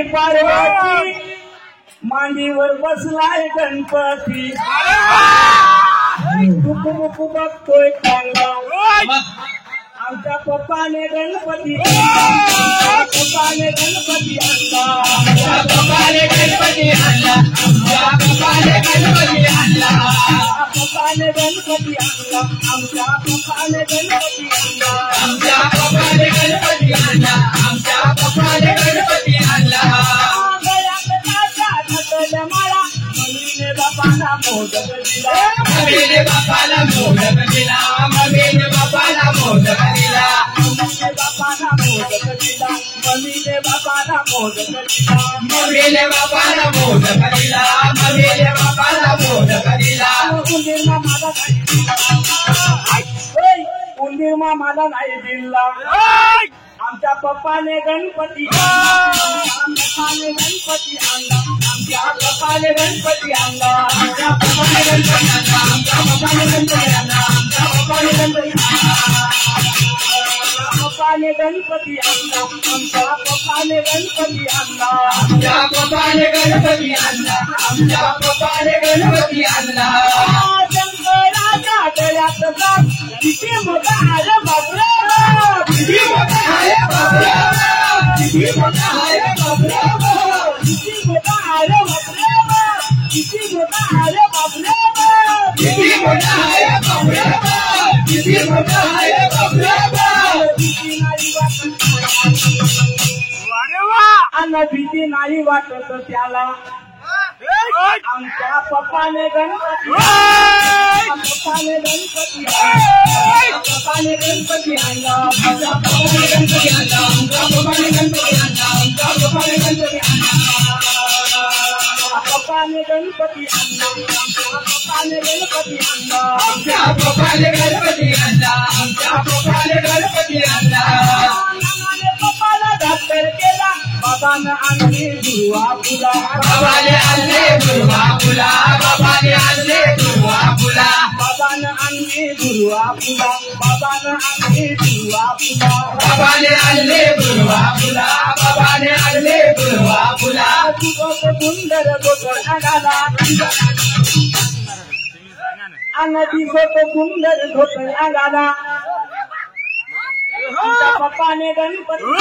पार्वती मांडीवर बसलाय गणपती मुकू बघतोय चांगला आमच्या पप्पाने गणपती गणपती आणला पप्पाने गणपती आणला पप्पाने गणपती आणला पप्पाने गणपती आणला आमच्या पप्पाने गणपती आणला आमच्या पप्पाने गणपती आणला आमच्या पप्पाने गणपती आणला मला मम्मीने बापाला मोदक दिला मम्मीने बापाला मोदक दिला मम्मीने बापाला मोदक दिला मम्मीने बापाला मोदक दिला मम्मीने बापाला मोदक दिला मम्मीने बापाला मोदक दिला मम्मीने बापाला मोदक दिला उंदीर मामाला नाही दिला आमच्या पप्पाने गणपती पप्पाने गणपती आणला आमच्या पप्पाने गणपती आणला आमच्या पप्पाने गणपती आणला आमच्या पप्पाने गणपती आणला आमच्या पप्पाने गणपती पप्पाने गणपती आणला आमच्या पप्पाने गणपती आणला आमच्या पप्पाने गणपती आणला आमच्या पप्पाने गणपती आणला शंकराच्या गळ्यात किती मोठा आहे बापरे किती मोठा आहे बापरे किती मोठा आहे बापरे किती मोठा आहे बापरे किती मोठा आहे बापरे किती मोठा आहे बापरे किती मोठा आहे बापरे किती नाही वाटत अन्न भीती नाही वाटत त्याला आमच्या पप्पाने गणपती पप्पाने गणपती पप्पाने गणपती आणला आमच्या पप्पाने गणपती आणला आमच्या पप्पाने गणपती आणला आमच्या पप्पाने गणपती आणला पप्पाने गणपती आणला आमच्या पप्पाने गणपती आणला आमच्या पप्पाने गणपती आणला आमच्या पप्पाने गणपती आणला पप्पाला डॉक्टर केला बाबानं आणले दुर्वा फुला बाबाने आणले दुर्वा फुला बाबाने आणले दुर्वा फुला बाबानं आणले दुर्वा फुला बाबानं आणले दुर्वा फुला बाबाने आणले दुर्वा फुला बाबाने आणले दुर्वा फुला सुंदर गोकळ आगाला अनदी गोट सुंदर गोकळ आगाला आमच्या पप्पाने गणपती